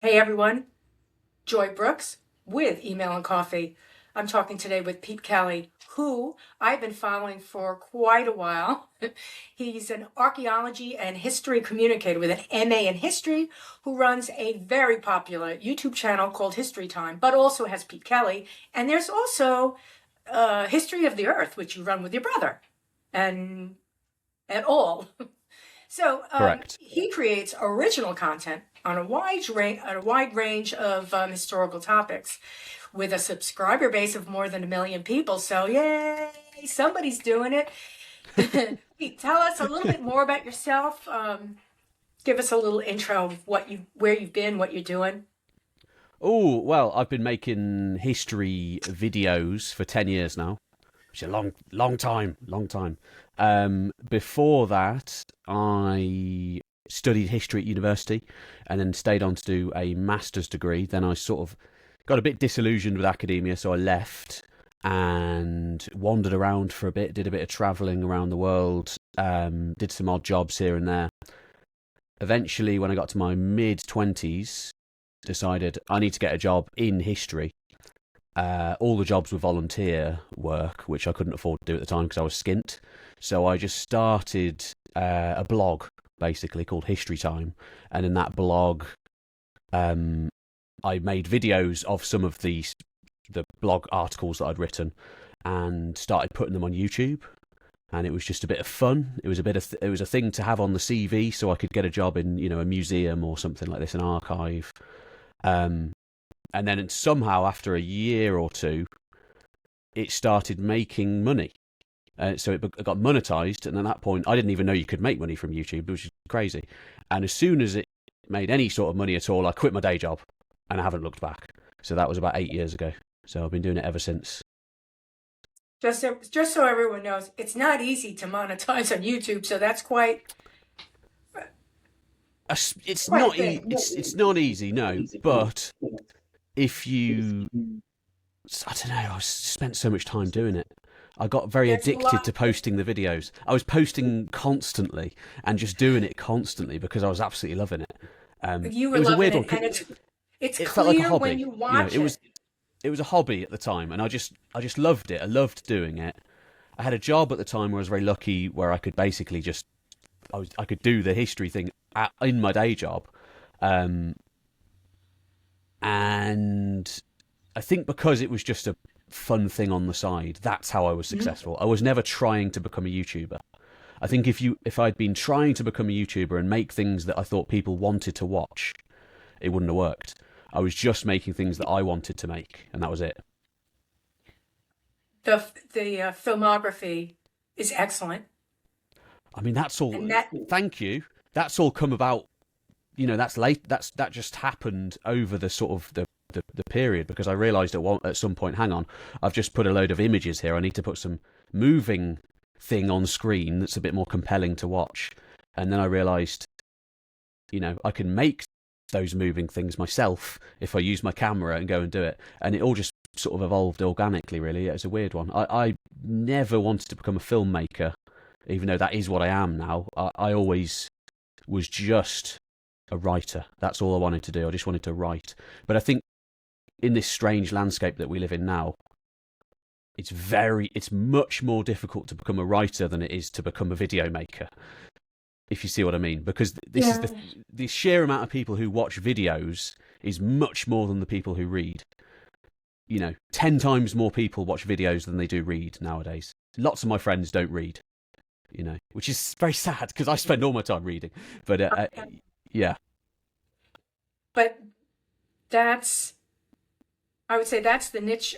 Hey everyone, Joy Brooks with Email and Coffee. I'm talking today with Pete Kelly, who I've been following for quite a while. He's an archaeology and history communicator with an MA in history who runs a very popular YouTube channel called History Time, but also has Pete Kelly. And there's also History of the Earth, which you run with your brother and all. So Correct. he creates original content on a wide range of historical topics with a subscriber base of more than 1 million people. So yay, somebody's doing it. Pete, tell us a little bit more about yourself. Give us a little intro of where you've been, what you're doing. Oh, well, I've been making history videos for 10 years now. Which is a long time. Before that, I studied history at university and then stayed on to do a master's degree. Then I sort of got a bit disillusioned with academia, so I left and wandered around for a bit, did a bit of travelling around the world, did some odd jobs here and there. Eventually, when I got to my mid-20s, decided I need to get a job in history. All the jobs were volunteer work, which I couldn't afford to do at the time because I was skint. So I just started a blog, basically, called History Time. And in that blog, I made videos of some of the blog articles that I'd written and started putting them on YouTube. And it was just a bit of fun. It was a thing to have on the CV, so I could get a job in, a museum or something like this, an archive. And then somehow, after a year or two, it started making money. So it got monetized, and at that point, I didn't even know you could make money from YouTube, which is crazy. And as soon as it made any sort of money at all, I quit my day job, and I haven't looked back. So that was about 8 years ago. So I've been doing it ever since. Just so everyone knows, it's not easy to monetize on YouTube, so that's quite. It's not easy, no. But if you, I don't know, I spent so much time doing it. I got very addicted to posting the videos. I was posting constantly and just doing it constantly because I was absolutely loving it. You were it was a loving weird it, one. and it's It felt like a clear hobby. when you watch it. It was a hobby at the time, and I just loved it. I loved doing it. I had a job at the time where I was very lucky, where I could basically I could do the history thing in my day job, and I think because it was just a fun thing on the side, that's how I was successful. I was never trying to become a YouTuber. I think if I'd been trying to become a YouTuber and make things that I thought people wanted to watch, it wouldn't have worked. I was just making things that I wanted to make, and that was it. The filmography is excellent. I mean, that's all. And that, Thank you. That's all come about. That's late. That just happened over the sort of the period, because I realised at some point, hang on, I've just put a load of images here. I need to put some moving thing on screen that's a bit more compelling to watch. And then I realised, I can make those moving things myself if I use my camera and go and do it. And it all just sort of evolved organically, really. It's a weird one. I never wanted to become a filmmaker, even though that is what I am now. I always was just a writer. That's all I wanted to do. I just wanted to write. But I think in this strange landscape that we live in now, it's much more difficult to become a writer than it is to become a video maker, if you see what I mean. Because this is the sheer amount of people who watch videos is much more than the people who read. 10 times more people watch videos than they do read nowadays. Lots of my friends don't read, which is very sad because I spend all my time reading. But yeah. but I would say that's the niche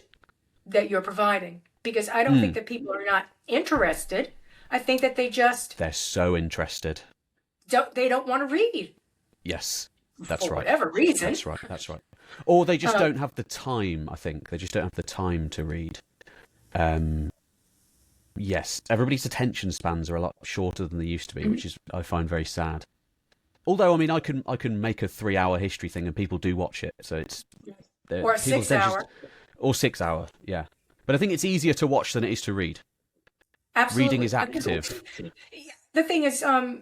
that you're providing, because I don't think that people are not interested. I think that They're so interested. they don't want to read Yes, that's for right. whatever reason. That's right. Or they just don't have the time, I think. They just don't have the time to read. Yes, everybody's attention spans are a lot shorter than they used to be, which is, I find, very sad. Although, I mean, I can make a 3-hour history thing and people do watch it, so it's Or a 6-hour. Or 6 hour, yeah. But I think it's easier to watch than it is to read. Absolutely. Reading is active. The thing is, I'll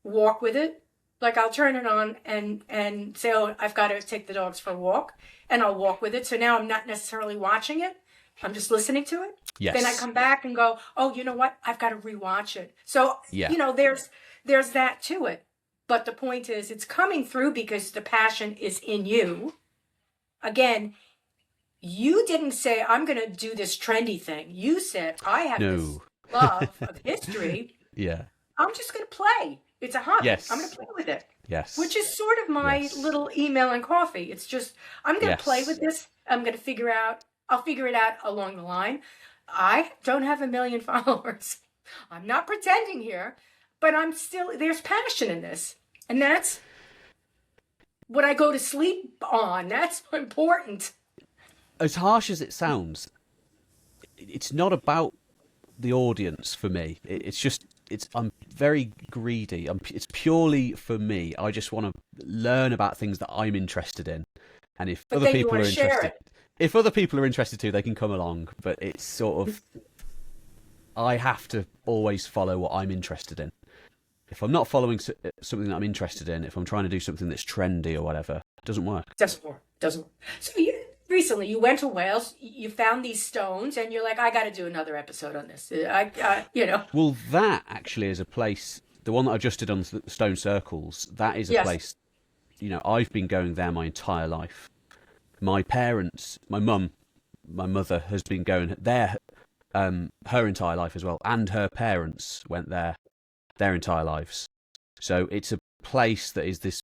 walk with it. Like I'll turn it on and say, oh, I've got to take the dogs for a walk, and I'll walk with it. So now I'm not necessarily watching it. I'm just listening to it. Yes. Then I come back and go, oh, you know what? I've got to rewatch it. So, Yeah. you know, there's that to it. But the point is, it's coming through because the passion is in you. Again, you didn't say, I'm going to do this trendy thing. You said, I have this love of history. Yeah. I'm just going to play. It's a hobby. Yes. I'm going to play with it. Yes. Which is sort of my little email and coffee. It's just, I'm going to play with this. I'm going to I'll figure it out along the line. I don't have 1 million followers. I'm not pretending here, but there's passion in this. And that's what I go to sleep on. That's important. As harsh as it sounds, it's not about the audience for me. I'm very greedy. It's purely for me. I just want to learn about things that I'm interested in. And if other people are interested too, they can come along. But it's sort of, I have to always follow what I'm interested in. If I'm not following something that I'm interested in, if I'm trying to do something that's trendy or whatever, it doesn't work. Doesn't work. So recently you went to Wales, you found these stones, and you're like, I got to do another episode on this. Well, that actually is a place, the one that I just did on the stone circles, that is a place, I've been going there my entire life. My parents, my mother has been going there her entire life as well, and her parents went there their entire lives. So it's a place that is this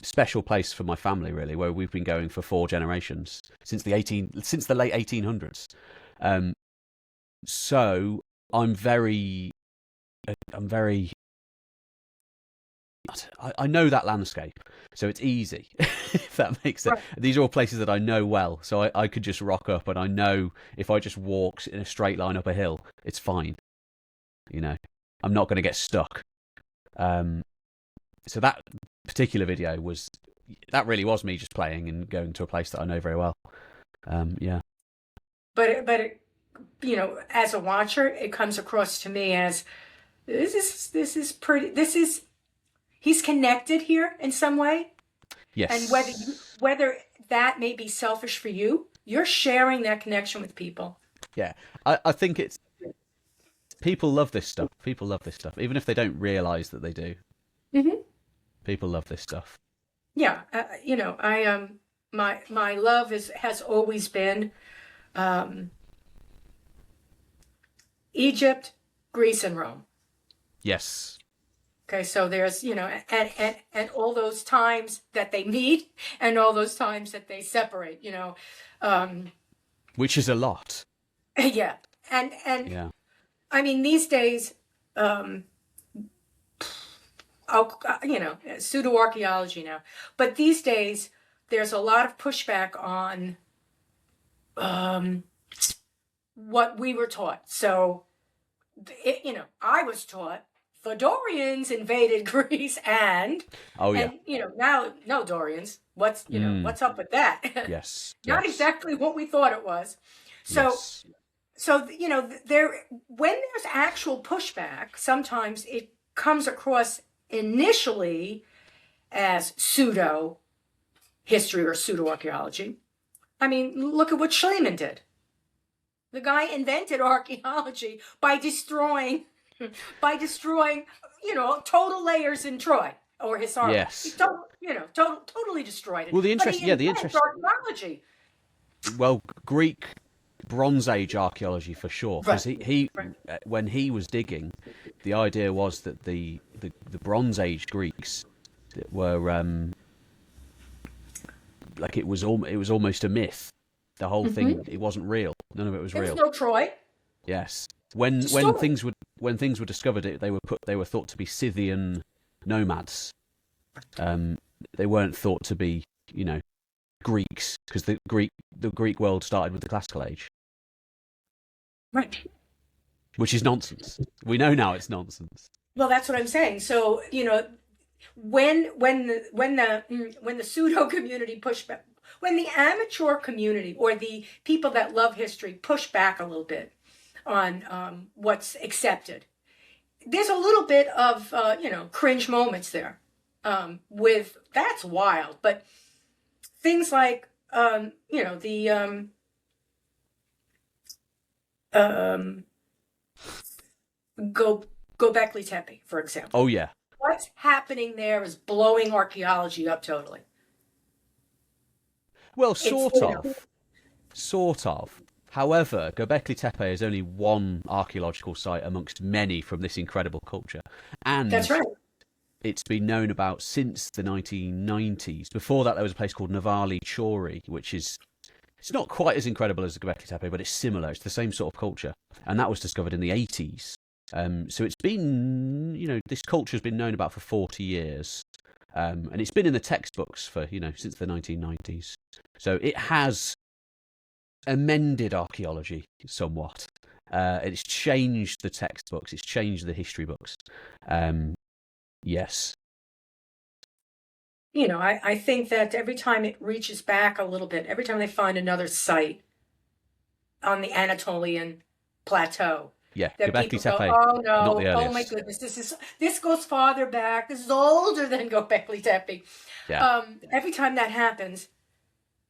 special place for my family, really, where we've been going for 4 generations since the late 1800s. So I know that landscape, so it's easy, if that makes sense. Right. These are all places that I know well, so I could just rock up, and I know if I just walked in a straight line up a hill, it's fine. I'm not going to get stuck. So that particular video really was me just playing and going to a place that I know very well. But as a watcher, it comes across to me as this is pretty. He's connected here in some way. Yes. And whether that may be selfish for you, you're sharing that connection with people. Yeah, I think it's. People love this stuff. Even if they don't realise that they do. Mm-hmm. People love this stuff. Yeah, I my love has always been Egypt, Greece, and Rome. Yes. Okay, so there's and all those times that they meet and all those times that they separate. Which is a lot. Yeah, and yeah. I mean, these days, pseudo-archaeology now. But these days, there's a lot of pushback on what we were taught. So, I was taught the Dorians invaded Greece and now no Dorians. What's up with that? Yes. Not exactly what we thought it was. So. Yes. So, when there's actual pushback, sometimes it comes across initially as pseudo-history or pseudo-archaeology. I mean, look at what Schliemann did. The guy invented archaeology by destroying, total layers in Troy or his army. Yes. He totally destroyed it. Well, the interest. Archaeology. Well, Greek Bronze Age archaeology for sure, because he when he was digging, the idea was that the Bronze Age Greeks were like it was almost a myth. The whole thing, it wasn't real. None of it was real. There was no Troy. Yes, when things were discovered, they were thought to be Scythian nomads. They weren't thought to be Greeks, because the Greek world started with the classical age. Right. Which is nonsense. We know now it's nonsense. Well, that's what I'm saying. So, when the pseudo community pushed back, when the amateur community or the people that love history push back a little bit on what's accepted, there's a little bit of cringe moments there, with that's wild, but things like the um, go Göbekli Tepe, for example. Oh yeah. What's happening there is blowing archaeology up totally. Well, It's sort of. However, Göbekli Tepe is only one archaeological site amongst many from this incredible culture, that's and right. it's been known about since the 1990s. Before that, there was a place called Navali Chori, which is it's not quite as incredible as the Göbekli Tepe, but it's similar. It's the same sort of culture, and that was discovered in the 80s. So it's been, this culture has been known about for 40 years, and it's been in the textbooks for, since the 1990s. So it has amended archaeology somewhat. It's changed the textbooks. It's changed the history books. Yes. I think that every time it reaches back a little bit, every time they find another site on the Anatolian plateau, Yeah. that Göbekli people go, Tepe, oh not no, the oh my earliest. goodness, this goes farther back. This is older than Göbekli Tepe. Yeah. Every time that happens,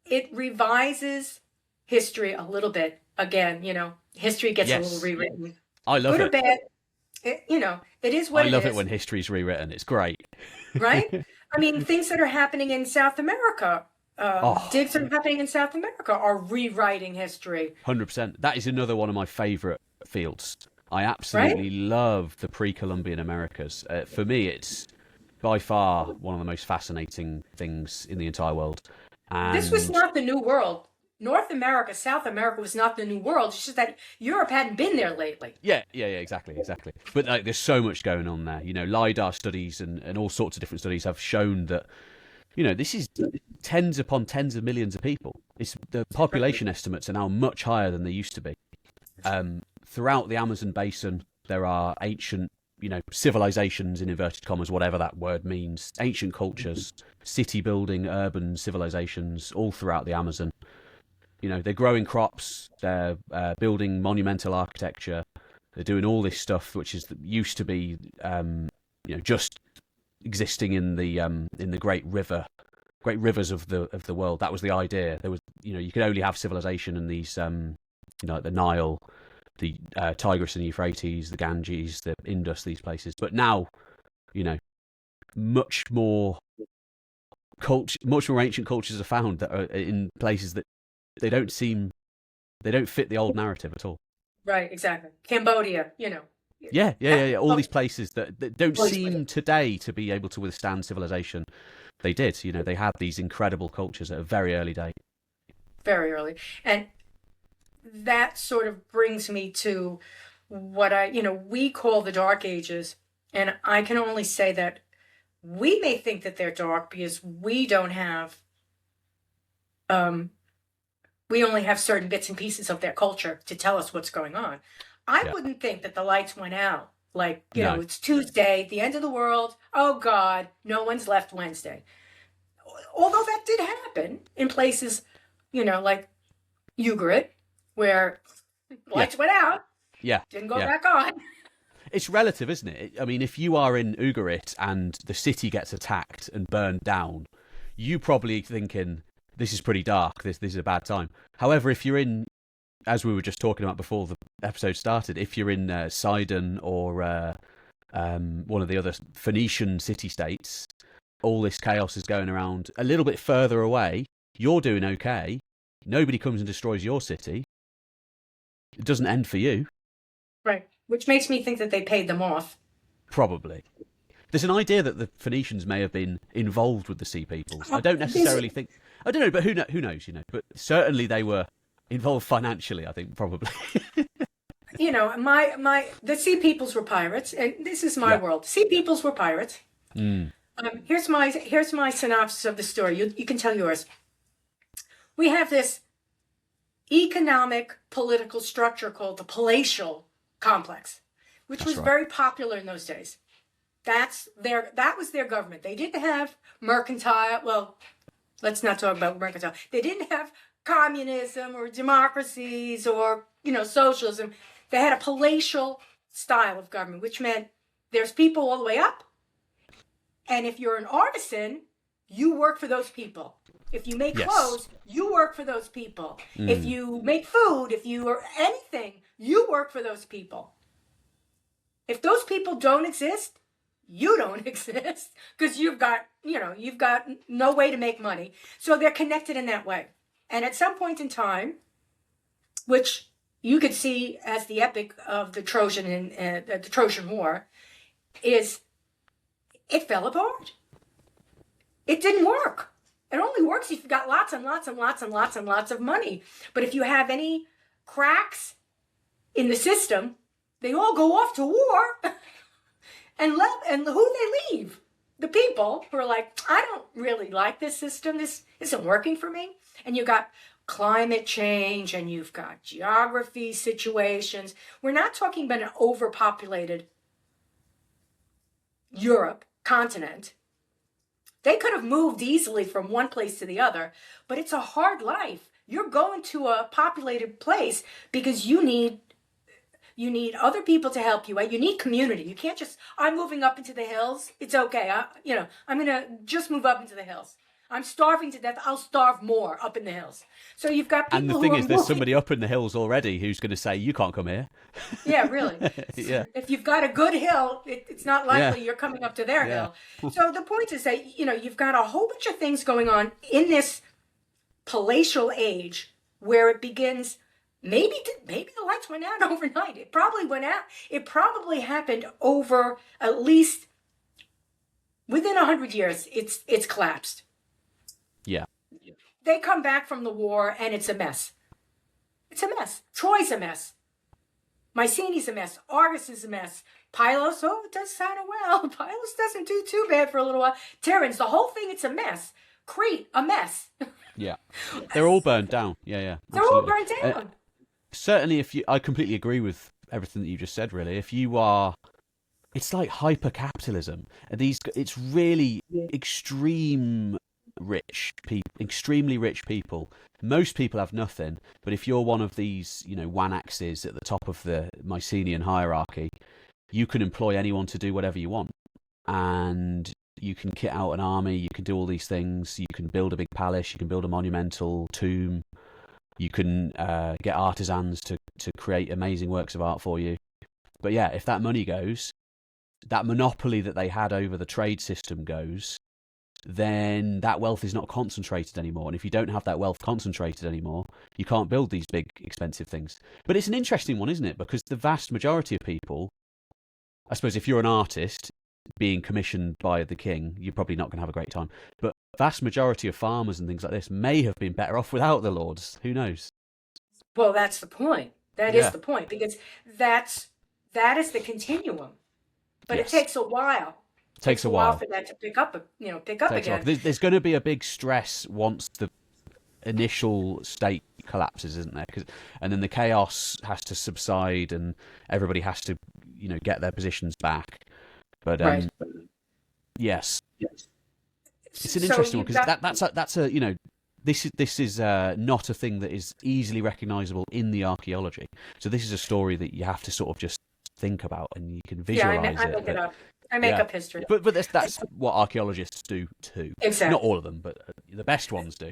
it revises history a little bit. Again, history gets a little Yes. rewritten, I love good or it. bad. It is what I it love it is, when history's rewritten. It's great. right? I mean, things that are happening in South America, Oh, digs that are happening in South America are rewriting history, 100%. That is another one of my favourite fields. I right? absolutely love the pre-Columbian Americas. For me, it's by far one of the most fascinating things in the entire world. This was And not the New World. North America, South America was not the New World. It's just that Europe hadn't been there lately. yeah, exactly. But like, there's so much going on there. LiDAR studies and all sorts of different studies have shown that, this is tens upon tens of millions of people. The population estimates are now much higher than they used to be. Throughout the Amazon basin, there are ancient, civilizations in inverted commas, whatever that word means, ancient cultures, city building, urban civilizations, all throughout the Amazon. They're growing crops, they're building monumental architecture, they're doing all this stuff which used to be, just existing in the great rivers of the world. That was the idea. There was, you could only have civilization in these, like the Nile, the Tigris and Euphrates, the Ganges, the Indus, these places. But now, much more ancient cultures are found that are in places that they don't fit the old narrative at all. Right, exactly. Cambodia, Yeah. All these places that don't Please, seem today to be able to withstand civilization. They did. They had these incredible cultures at a very early date. very early. And that sort of brings me to what we call the Dark Ages. And I can only say that we may think that they're dark because we don't have, we only have certain bits and pieces of their culture to tell us what's going on. I Yeah. wouldn't think that the lights went out. Like, No. it's Tuesday, the end of the world. Oh God, no one's left Wednesday. Although that did happen in places, like Ugarit, where lights went out, Yeah. didn't go Yeah. back on. It's relative, isn't it? I mean, if you are in Ugarit and the city gets attacked and burned down, you probably thinking this is pretty dark. This is a bad time. However, if you're in, as we were just talking about before the episode started, if you're in Sidon or one of the other Phoenician city-states, all this chaos is going around a little bit further away. You're doing okay. Nobody comes and destroys your city. It doesn't end for you. Right. Which makes me think that they paid them off. Probably. There's an idea that the Phoenicians may have been involved with the Sea Peoples. I don't necessarily think. I don't know, but who knows? But certainly they were involved financially. I think probably. The Sea Peoples were pirates, and this is my world. Sea Peoples were pirates. Mm. Here's my synopsis of the story. You can tell yours. We have this economic political structure called the palatial complex, which That's was right. very popular in those days. That was their government. They didn't have mercantile. Well, let's not talk about mercantile. They didn't have communism or democracies or socialism. They had a palatial style of government, which meant There's people all the way up. And if you're an artisan, you work for those people. If you make clothes, you work for those people. If you make food, if you are anything, you work for those people. If those people don't exist, you don't exist, because you've got no way to make money. So they're connected in that way. And at some point in time, which you could see as the epic of the Trojan War, is it fell apart. It didn't work. It only works if you've got lots and lots and lots and lots and lots of money. But if you have any cracks in the system, they all go off to war. And who they leave? The people who are like, I don't really like this system. This isn't working for me. And you've got climate change and you've got geography situations. We're not talking about an overpopulated Europe continent. They could have moved easily from one place to the other, but it's a hard life. You're going to a populated place because you need other people to help you out. You need community. You can't just, I'm moving up into the hills. It's okay. I'm going to just move up into the hills. I'm starving to death. I'll starve more up in the hills. So you've got people. And the thing is, there's somebody up in the hills already who's going to say, you can't come here. Yeah, really. Yeah. If you've got a good hill, it's not likely you're coming up to their hill. So the point is that, you've got a whole bunch of things going on in this palatial age where it begins. Maybe the lights went out overnight. It probably went out. It probably happened over at least within 100 years. It's collapsed. Yeah. They come back from the war and it's a mess. It's a mess. Troy's a mess. Mycenae's a mess. Argos is a mess. Pylos, it does sound well. Pylos doesn't do too bad for a little while. Tiryns, the whole thing, it's a mess. Crete, a mess. Yeah. They're all burned down. Yeah. They're all burned down. Certainly, I completely agree with everything that you just said, really. If you are, it's like hyper-capitalism. It's really extremely rich people. Most people have nothing, but if you're one of these, Wanaxes at the top of the Mycenaean hierarchy, you can employ anyone to do whatever you want. And you can kit out an army, you can do all these things, you can build a big palace, you can build a monumental tomb, you can get artisans to create amazing works of art for you. But yeah, if that money goes, that monopoly that they had over the trade system goes, then that wealth is not concentrated anymore. And if you don't have that wealth concentrated anymore, you can't build these big, expensive things. But it's an interesting one, isn't it? Because the vast majority of people, I suppose if you're an artist being commissioned by the king, you're probably not going to have a great time. But vast majority of farmers and things like this may have been better off without the lords. Who knows? Well, that's the point. That is the point, because that is the continuum. But it takes a while. It takes a while for that to pick up again. There's going to be a big stress once the initial state collapses, isn't there? And then the chaos has to subside, and everybody has to, get their positions back. But yes, it's an interesting one because that's a this is not a thing that is easily recognisable in the archaeology. So this is a story that you have to sort of just think about, and you can visualise it. I make it up. I make up history. But that's what archaeologists do too. Exactly. Not all of them, but the best ones do,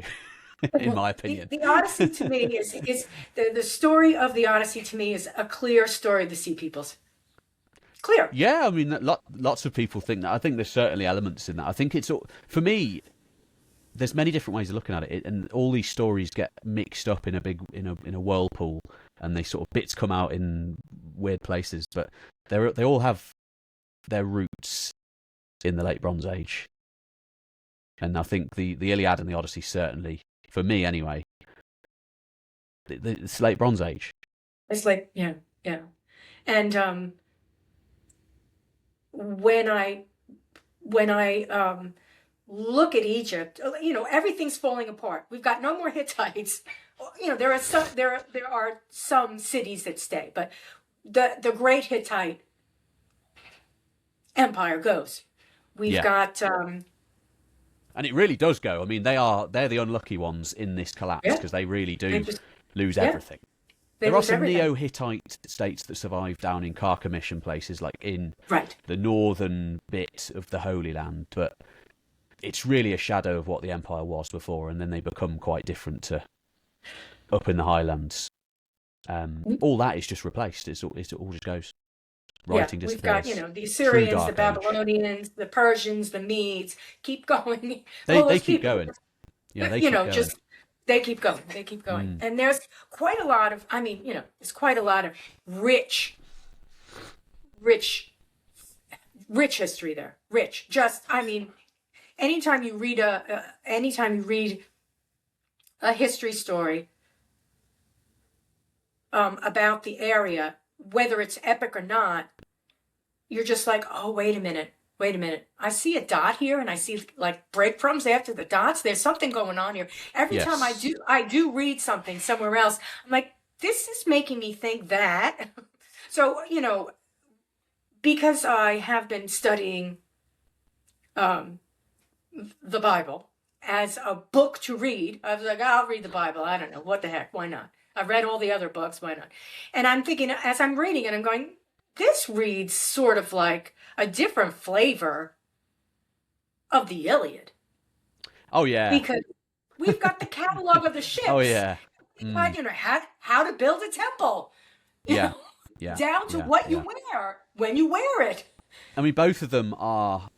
in my opinion. The Odyssey to me is the story of the Odyssey to me is a clear story of the Sea Peoples. Clear. Yeah, I mean, lots of people think that. I think there's certainly elements in that. I think it's, for me, there's many different ways of looking at it, and all these stories get mixed up in a whirlpool, and they sort of bits come out in weird places. But they all have their roots in the Late Bronze Age, and I think the Iliad and the Odyssey certainly, for me anyway, it's Late Bronze Age. It's like yeah, and when I look at Egypt, everything's falling apart. We've got no more Hittites. There are some cities that stay, but the Great Hittite Empire goes. We've got and it really does go. I mean, they're the unlucky ones in this collapse because they really do lose everything. There are lose some everything. Neo-Hittite states that survive down in Carchemish and places like in Right. the northern bit of the Holy Land, but it's really a shadow of what the empire was before, and then they become quite different to up in the highlands. All that is just replaced. It all just goes. Writing Yeah, we've got, disappears. the True Assyrians, the Dark Age. Babylonians, the Persians, the Medes, keep going. All They those keep people, going. Yeah, they keep going. just they keep going. They keep going. And there's quite a lot of, there's quite a lot of rich, rich, rich history there. Rich. Just, anytime you read a history story about the area, whether it's epic or not, you're just like, oh, wait a minute. I see a dot here, and I see like breadcrumbs after the dots. There's something going on here. Every time I do read something somewhere else, I'm like, this is making me think that. So, because I have been studying the Bible as a book to read, I was like, I'll read the Bible. I don't know. What the heck? Why not? I've read all the other books. Why not? And I'm thinking, as I'm reading it, I'm going, this reads sort of like a different flavor of the Iliad. Oh, yeah. Because we've got the catalog of the ships. Oh, yeah. But, how to build a temple. Yeah. Down to what you wear when you wear it. I mean, both of them are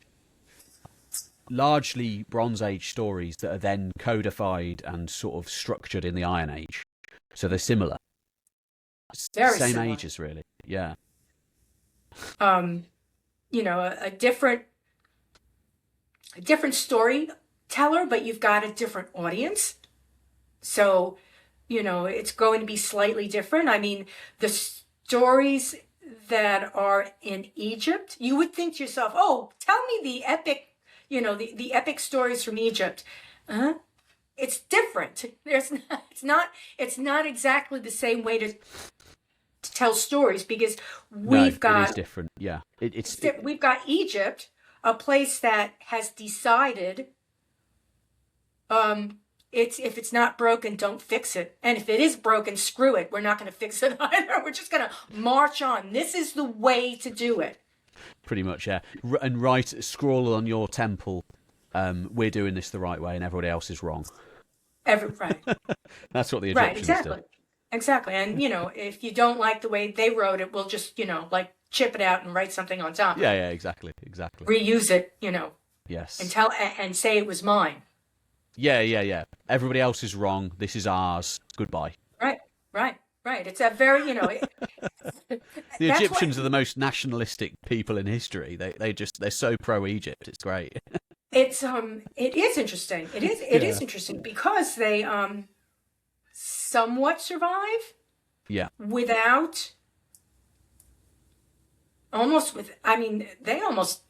largely Bronze Age stories that are then codified and sort of structured in the Iron Age. So they're similar. Very Same similar. ages, really. Yeah. A different storyteller, but you've got a different audience. So, it's going to be slightly different. I mean, the stories that are in Egypt, you would think to yourself, oh, tell me the epic, the epic stories from Egypt. It's different. It's not exactly the same way to tell stories, because we've got, it is different. Yeah. We've got Egypt, a place that has decided, if it's not broken, don't fix it. And if it is broken, screw it. We're not going to fix it either. We're just going to march on. This is the way to do it. Pretty much, yeah. And scroll on your temple, we're doing this the right way and everybody else is wrong. Right. That's what the Egyptians did. Exactly. And, if you don't like the way they wrote it, we'll just, chip it out and write something on top. Yeah, exactly. Reuse it, Yes. And say it was mine. Yeah. Everybody else is wrong. This is ours. Goodbye. Right. It's a very, The Egyptians are the most nationalistic people in history. They're so pro-Egypt. It's great. It is interesting. It is interesting because they somewhat survive. Yeah. Without they almost,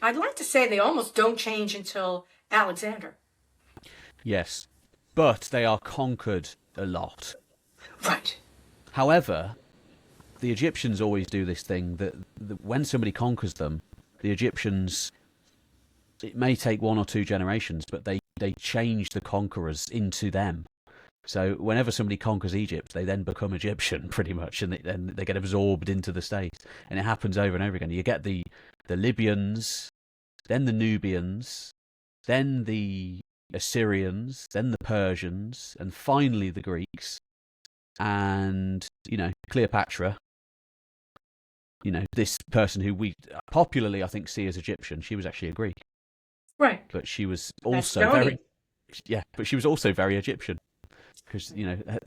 I'd like to say they almost don't change until Alexander. Yes. But they are conquered a lot. Right. However, the Egyptians always do this thing that when somebody conquers them, the Egyptians, it may take 1 or 2 generations, but they change the conquerors into them. So whenever somebody conquers Egypt, they then become Egyptian pretty much, and they get absorbed into the state. And it happens over and over again. You get the Libyans, then the Nubians, then the Assyrians, then the Persians, and finally the Greeks. And, Cleopatra, this person who we popularly, I think, see as Egyptian, she was actually a Greek. Right. But she was also very Egyptian. Because,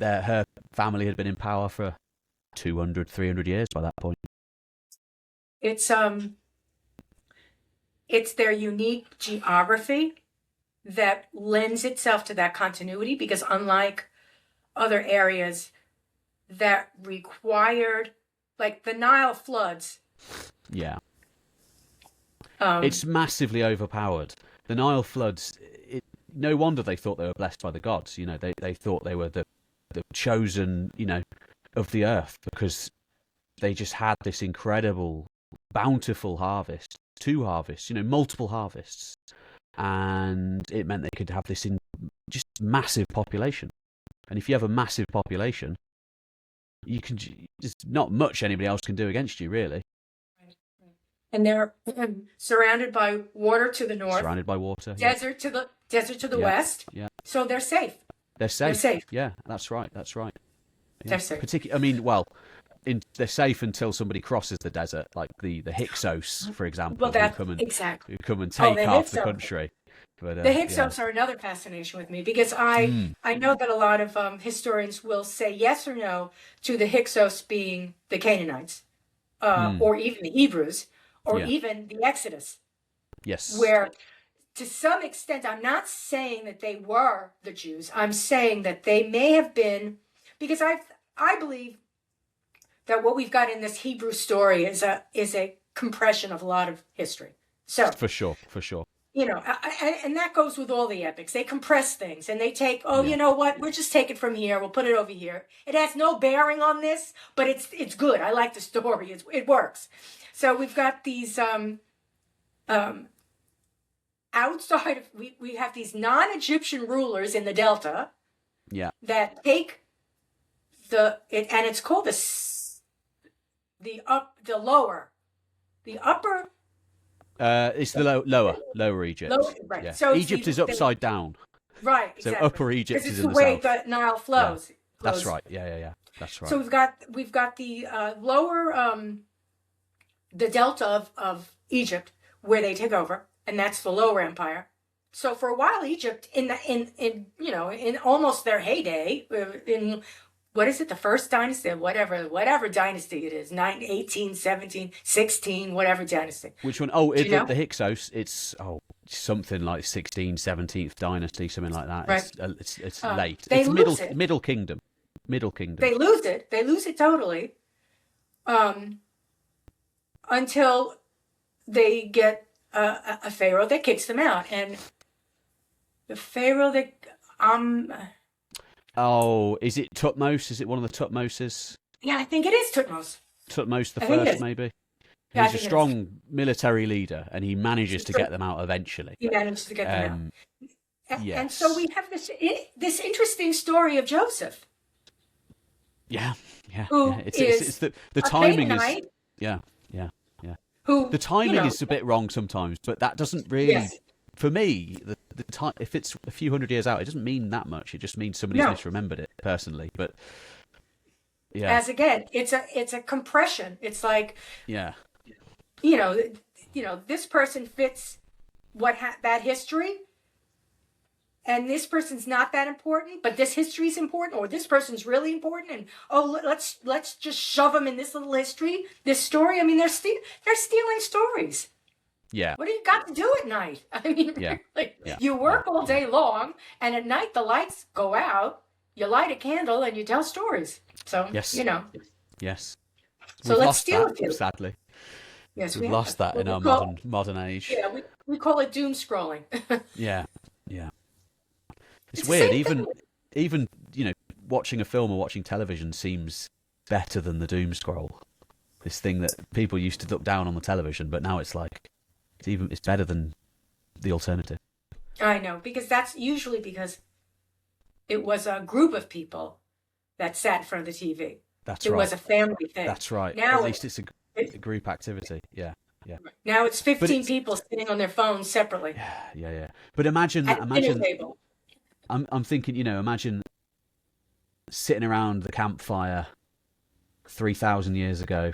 her family had been in power for 200, 300 years by that point. It's their unique geography that lends itself to that continuity, because unlike other areas that required, like the Nile floods. Yeah. It's massively overpowered. The Nile floods, no wonder they thought they were blessed by the gods. They thought they were the chosen, of the earth, because they just had this incredible, bountiful harvest, 2 harvests, multiple harvests. And it meant they could have this just massive population. And if you have a massive population, there's not much anybody else can do against you, really. And they're surrounded by water to the north, Surrounded by water, desert to the west. Yeah, so they're safe. they're safe. They're safe. Yeah, that's right. Yeah. They're safe. They're safe until somebody crosses the desert, like the Hyksos, for example, Well, who come and the take half the Hyksos. country. But, The Hyksos are another fascination with me, because I know that a lot of historians will say yes or no to the Hyksos being the Canaanites, or even the Hebrews, or even the Exodus. Yes. Where, to some extent, I'm not saying that they were the Jews. I'm saying that they may have been, because I believe that what we've got in this Hebrew story is a compression of a lot of history. So for sure. And that goes with all the epics. They compress things and they take, you know what? We'll just take it from here. We'll put it over here. It has no bearing on this, but it's good. I like the story. It works. So we've got these outside of, we have these non-Egyptian rulers in the Delta. Yeah. That take and it's called the upper. It's the lower Egypt. Right. Yeah. So Egypt is upside down. Right. Exactly. So upper Egypt is in the south. It's the way the Nile flows. Yeah. That's right. Yeah. That's right. So we've got the lower, the delta of Egypt, where they take over, and that's the Lower Empire. So for a while, Egypt in almost their heyday, in what is it, the first dynasty, whatever dynasty it is, 9, 18, 17, 16, whatever dynasty. Which one? The Hyksos. It's something like 16th, 17th dynasty, something like that. Right. It's late. They it's lose it. Middle Kingdom. They lose it totally, until they get a pharaoh that kicks them out, and the pharaoh that is it Tutmos? Is it one of the Tutmoses? Yeah, I think it is Tutmos. Tutmos the first, maybe. Yeah, he's a strong military leader, and he manages to get them out eventually. He manages to get them out. Yes. And so we have this interesting story of Joseph. Yeah. It's the timing Canaanite, is. Yeah. Who the timing is a bit wrong sometimes, but that doesn't really. Yes. For me, the time, if it's a few hundred years out, it doesn't mean that much. It just means somebody's misremembered it personally. But yeah, as again, it's a compression. It's like this person fits that history, and this person's not that important, but this history is important, or this person's really important, and let's just shove them in this little history, this story. I mean, they're stealing stories. Yeah. What do you got to do at night? I mean, you work all day long, and at night the lights go out. You light a candle and you tell stories. So yes. Yes. So let's steal it. Sadly. Yes, we've lost that in our modern age. Yeah, we call it doom scrolling. Yeah. It's weird. Even watching a film or watching television seems better than the doom scroll. This thing that people used to look down on the television, but now it's like it's better than the alternative. I know, because that's usually because it was a group of people that sat in front of the TV. It was a family thing. That's right. Now at least it's a group activity. Yeah. Now it's 15 people sitting on their phones separately. Yeah. But imagine. Dinner table. I'm thinking, imagine sitting around the campfire 3,000 years ago,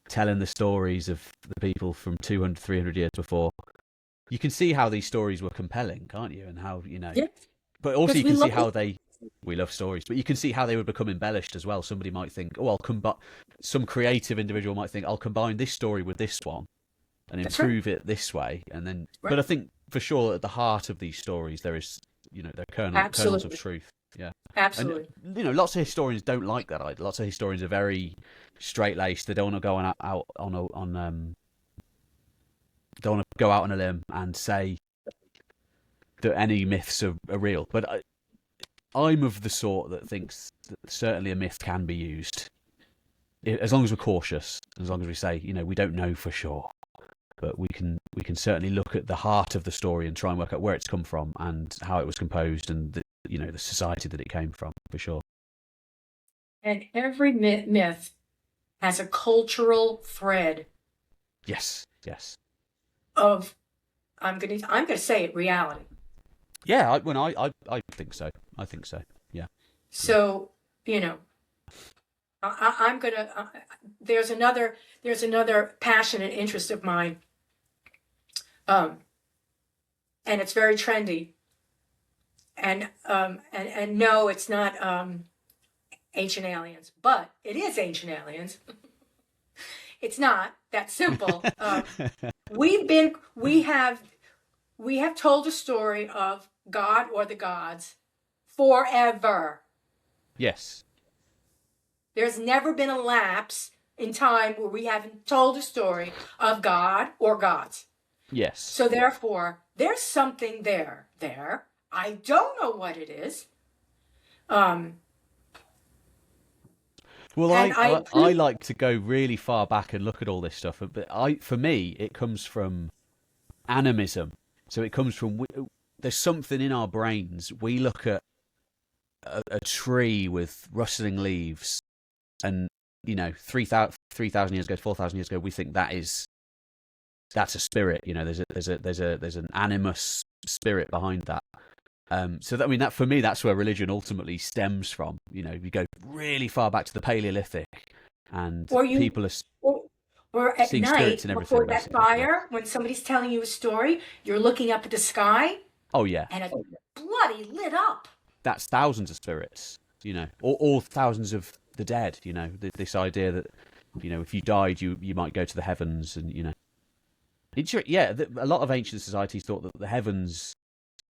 telling the stories of the people from 200, 300 years before. You can see how these stories were compelling, can't you? And how, Yeah. But also you can see how we love stories, but you can see how they would become embellished as well. Somebody might think, some creative individual might think, I'll combine this story with this one and improve it this way. And then, but I think for sure at the heart of these stories, there is, they're kernels of truth. Yeah. Absolutely. And, lots of historians don't like that either. Lots of historians are very straight-laced. They don't want to go don't want to go out on a limb and say that any myths are real. But I'm of the sort that thinks that certainly a myth can be used, as long as we're cautious, as long as we say, we don't know for sure, but we can certainly look at the heart of the story and try and work out where it's come from and how it was composed and the society that it came from, for sure. And every myth has a cultural thread Yes, yes. of, I'm gonna say it, reality. Yeah, I think so. I think so. Yeah. So, you know, I'm gonna. There's another passion and interest of mine, and it's very trendy. And no, it's not ancient aliens, but it is ancient aliens. It's not that simple. We have told a story of God or the gods forever. Yes. There's never been a lapse in time where we haven't told a story of God or gods. Yes. So therefore, there's something there. I don't know what it is. Well, I like to go really far back and look at all this stuff, but for me, it comes from animism. So it comes from, there's something in our brains. We look at a tree with rustling leaves, and 3,000 years ago, 4,000 years ago, we think that's a spirit. There's an animus spirit behind that. So that, that for me, that's where religion ultimately stems from. You go really far back to the Paleolithic, and people are or at seeing night spirits and everything. Before that fire, when somebody's telling you a story, you're looking up at the sky. Oh yeah, and it's bloody lit up. That's thousands of spirits, or thousands of the dead. This idea that if you died, you might go to the heavens, and a lot of ancient societies thought that the heavens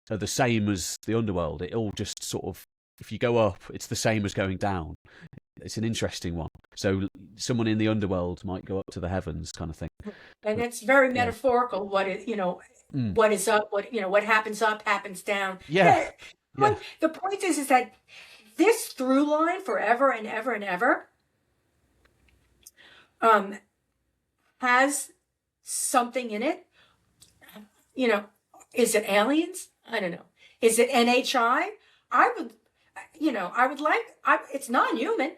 are the same as the underworld. It all just sort of, if you go up, it's the same as going down. It's an interesting one. So someone in the underworld might go up to the heavens, kind of thing. And it's very metaphorical. What is what is up? What happens up happens down. Yeah. The point is that this through line forever and ever and ever has something in it. Is it aliens? I don't know. Is it NHI? It's non-human.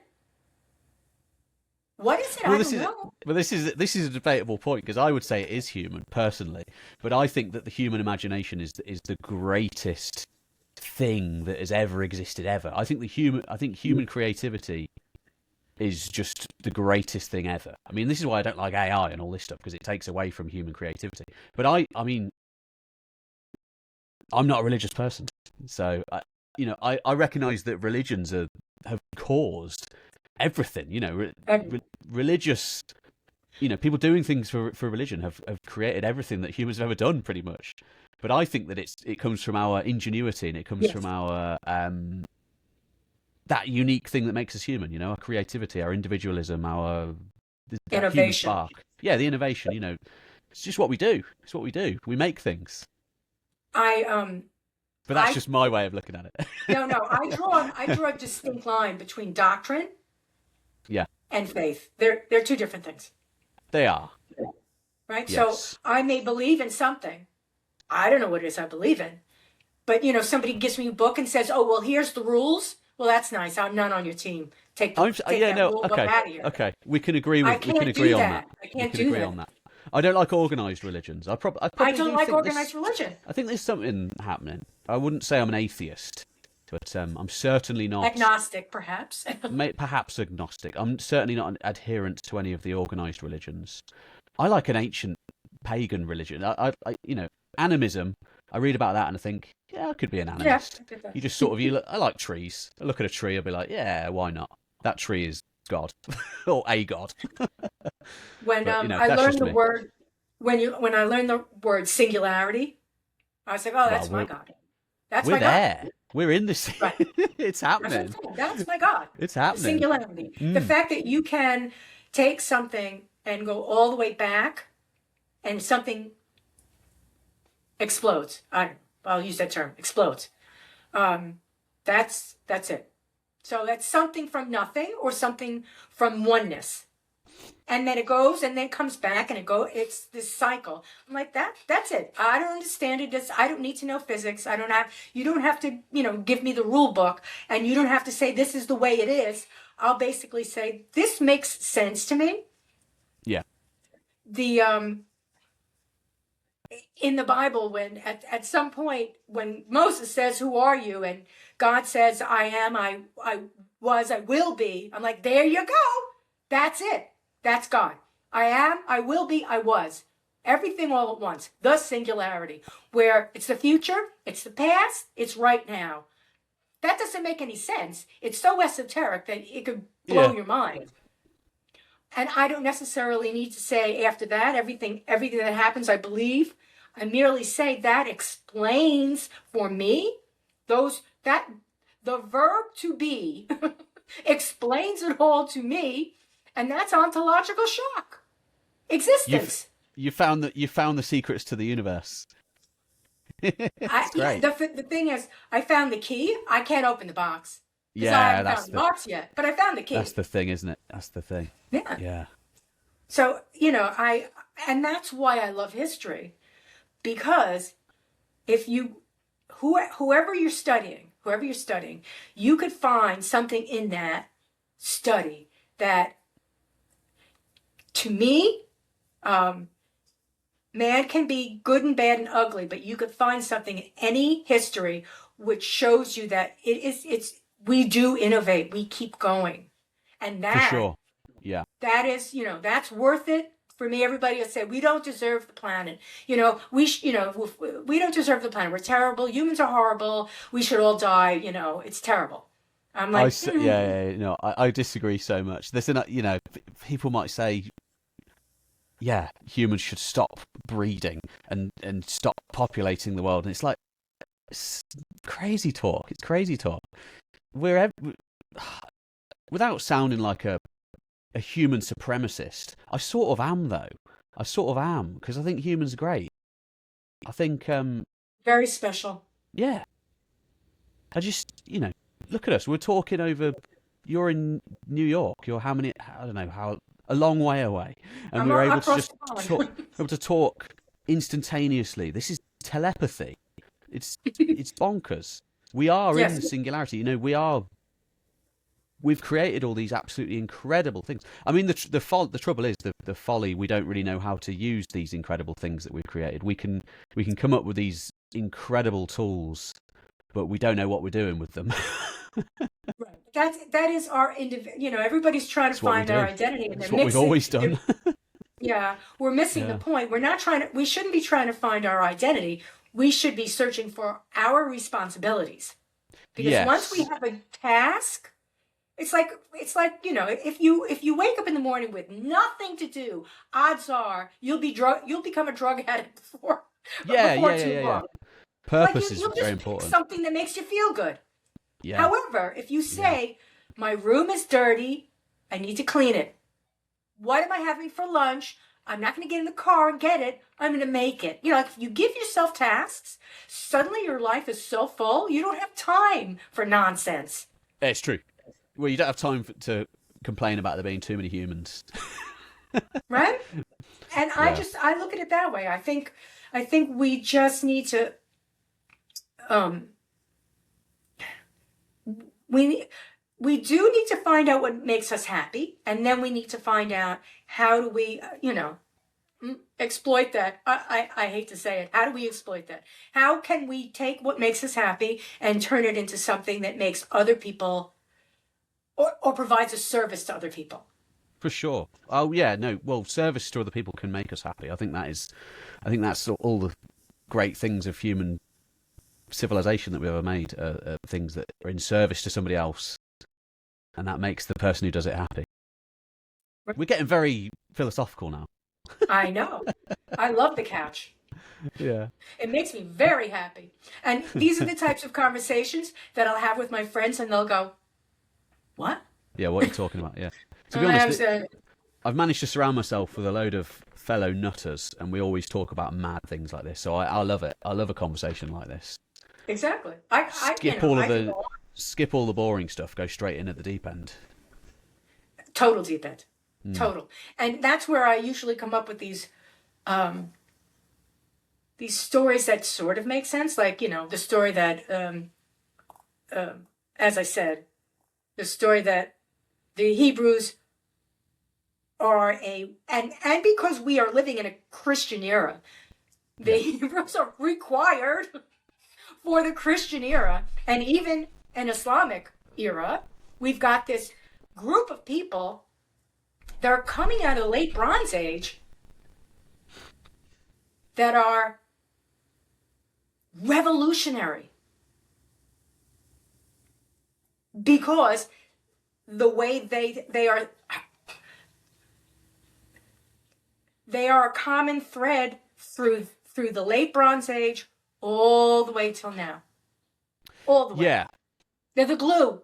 What is it? I don't know. Well, this is a debatable point, because I would say it is human personally, but I think that the human imagination is the greatest thing that has ever existed ever. I think human creativity is just the greatest thing ever. This is why I don't like AI and all this stuff, because it takes away from human creativity. But I'm not a religious person, so I recognise that religions have caused everything. Religious, people doing things for religion have created everything that humans have ever done, pretty much. But I think that it comes from our ingenuity, and it comes from our that unique thing that makes us human. Our creativity, our individualism, our innovation. Human spark. Yeah, the innovation. It's just what we do. It's what we do. We make things. But that's just my way of looking at it. No, I draw a distinct line between doctrine, and faith. They're two different things. They are. Right? Yes. So I may believe in something. I don't know what it is I believe in. But somebody gives me a book and says, "Oh, well, here's the rules." Well, that's nice. I'm not on your team. Take that rule book out of here. Okay. We can agree on that. I can't do that. On that. I don't like organised religions. I don't like organised religion. I think there's something happening. I wouldn't say I'm an atheist, but I'm certainly not agnostic, perhaps. Perhaps agnostic. I'm certainly not an adherent to any of the organised religions. I like an ancient pagan religion. Animism. I read about that and I think, I could be an animist. Yeah, you just sort of I like trees. I look at a tree, I'll be like, yeah, why not? That tree is God or a God. When I learned the word, when I learned the word singularity, I was like, oh, that's my God. We're there. God. We're in this. Right. It's happening. That's my God. It's happening. Singularity. The fact that you can take something and go all the way back, and something explodes. I'll use that term. Explodes. That's it. So that's something from nothing or something from oneness. and then it goes and then comes back and it's this cycle. I'm like, that's it. I don't understand it. I don't need to know physics. You don't have to, give me the rule book, and you don't have to say this is the way it is. I'll basically say, this makes sense to me. Yeah. In the Bible, when at some point when Moses says, "Who are you?" and God says, "I am, I was, I will be." I'm like, there you go. That's it. That's God. I am, I will be, I was. Everything all at once. The singularity, where it's the future, it's the past, it's right now. That doesn't make any sense. It's so esoteric that it could blow your mind. And I don't necessarily need to say after that, everything that happens, I believe. I merely say that explains for me the verb to be explains it all to me, and that's ontological shock. Existence. You found the secrets to the universe. That's great. The thing is, I found the key. I can't open the box. Yeah, I haven't found the box yet, but I found the key. That's the thing, isn't it? That's the thing. Yeah. Yeah. So, and that's why I love history, because whoever you're studying, you could find something in that study that, to me, man can be good and bad and ugly, but you could find something in any history which shows you that we do innovate, we keep going. And that, for sure. Yeah. That is, that's worth it. For me, everybody would say, we don't deserve the planet. We don't deserve the planet. We're terrible. Humans are horrible. We should all die. It's terrible. I'm like, I disagree so much. People might say, yeah, humans should stop breeding and stop populating the world. And it's like, it's crazy talk. It's crazy talk. Without sounding like a human supremacist, I sort of am, though. I sort of am, because I think humans are great. I think very special. Yeah. I just, look at us. We're talking over. You're in New York. You're how many? I don't know how. A long way away, and we're able to just talk instantaneously. This is telepathy. It's bonkers. We are in the singularity. We've created all these absolutely incredible things. I mean, the trouble is the folly. We don't really know how to use these incredible things that we've created. We can come up with these incredible tools, but we don't know what we're doing with them. Right. That is our everybody's trying to find our identity, and that's what we've always done. Yeah, we're missing the point. We shouldn't be trying to find our identity. We should be searching for our responsibilities. Because once we have a task, it's like if you wake up in the morning with nothing to do, odds are you'll become a drug addict before too long. Purpose is you'll very just important. Pick something that makes you feel good. Yeah. However, if you say, my room is dirty, I need to clean it. What am I having for lunch? I'm not going to get in the car and get it. I'm going to make it. If you give yourself tasks, suddenly your life is so full, you don't have time for nonsense. It's true. Well, you don't have time to complain about there being too many humans. Right? And I look at it that way. I think we just need to, we do need to find out what makes us happy, and then we need to find out how do we, exploit that. I hate to say it. How do we exploit that? How can we take what makes us happy and turn it into something that makes other people or provides a service to other people? For sure. Oh yeah, no. Well, service to other people can make us happy. I think that's all the great things of human civilization that we've ever made. Things that are in service to somebody else, and that makes the person who does it happy. We're getting very philosophical now. I know. I love the couch. Yeah. It makes me very happy. And these are the types of conversations that I'll have with my friends, and they'll go, "What?" Yeah, what are you talking about? Yeah. To be honest, I've managed to surround myself with a load of fellow nutters, and we always talk about mad things like this. So I love it. I love a conversation like this. Exactly. Skip all the boring stuff. Go straight in at the deep end. Total deep end. Total. And that's where I usually come up with these stories that sort of make sense. Like, the story that, as I said, the story that the Hebrews are and because we are living in a Christian era, the Hebrews are required for the Christian era, and even an Islamic era. We've got this group of people that are coming out of the late Bronze Age that are revolutionary because the way they are a common thread through the late Bronze Age all the way till now. All the way. Yeah. They're the glue.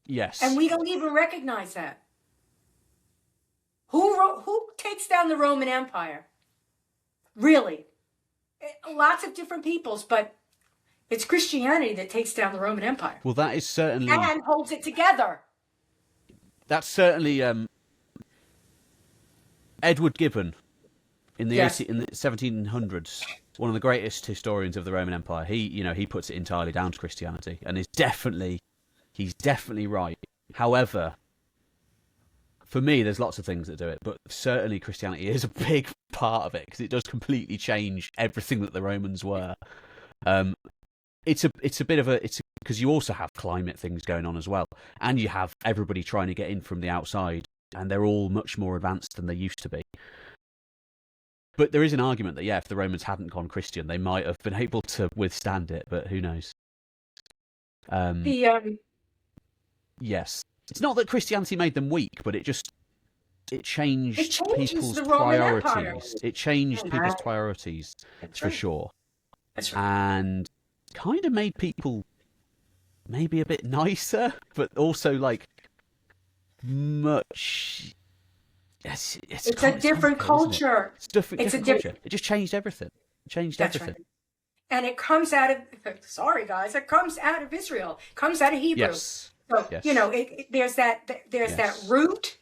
Yes. And we don't even recognize that. Who takes down the Roman Empire? Really? Lots of different peoples, but it's Christianity that takes down the Roman Empire. Well, that is certainly... And holds it together. That's certainly Edward Gibbon in the 1700s, one of the greatest historians of the Roman Empire. He puts it entirely down to Christianity, and he's definitely right. However, for me, there's lots of things that do it, but certainly Christianity is a big part of it because it does completely change everything that the Romans were. It's a bit of because you also have climate things going on as well, and you have everybody trying to get in from the outside, and they're all much more advanced than they used to be. But there is an argument that if the Romans hadn't gone Christian, they might have been able to withstand it, but who knows? Yes, it's not that Christianity made them weak, but it changed people's priorities. It changed people's priorities for sure. That's right. And kind of made people maybe a bit nicer, but also like much. It's a different culture. It's different culture. It just changed everything. Everything. Right. And it comes out of, sorry guys, it comes out of Israel. It comes out of Hebrew. Yes. So, there's that root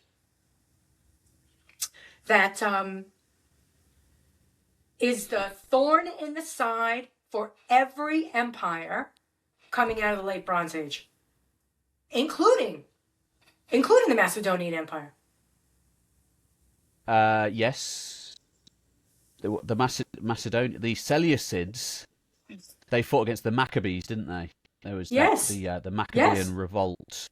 that is the thorn in the side for every empire coming out of the late Bronze Age, including the Macedonian Empire. Yes. The the Seleucids, they fought against the Maccabees, didn't they? There was the Maccabean revolt,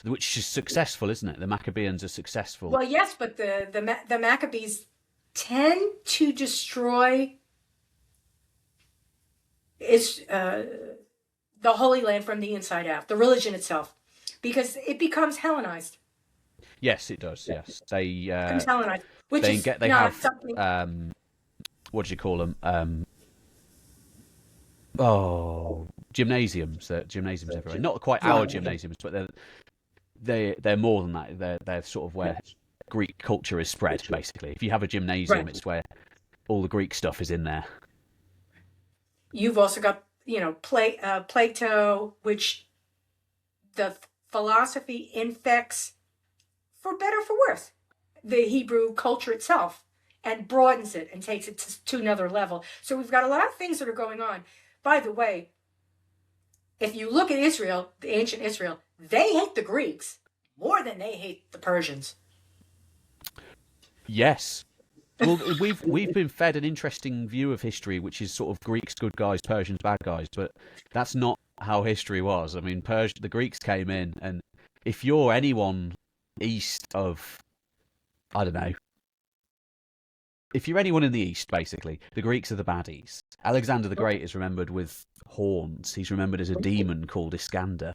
which is successful, isn't it? The Maccabeans are successful. Well, yes, but the Maccabees tend to destroy the Holy Land from the inside out, the religion itself, because it becomes Hellenized. Yes, it does. Yes, they becomes Hellenized, which they have something. What do you call them? Gymnasiums. Gymnasiums everywhere. Not quite our gymnasiums, but they're more than that. They're sort of where Greek culture is spread. Basically, if you have a gymnasium, it's where all the Greek stuff is in there. You've also got Plato, which the philosophy infects, for better or for worse, the Hebrew culture itself and broadens it and takes it to another level. So we've got a lot of things that are going on. By the way, if you look at Israel, the ancient Israel, they hate the Greeks more than they hate the Persians. Yes. Well, we've been fed an interesting view of history, which is sort of Greeks good guys, Persians bad guys, but that's not how history was. I mean, the Greeks came in, and if you're anyone east of, I don't know, if you're anyone in the east, basically, the Greeks are the baddies. Alexander the Great is remembered with horns. He's remembered as a demon called Iskander.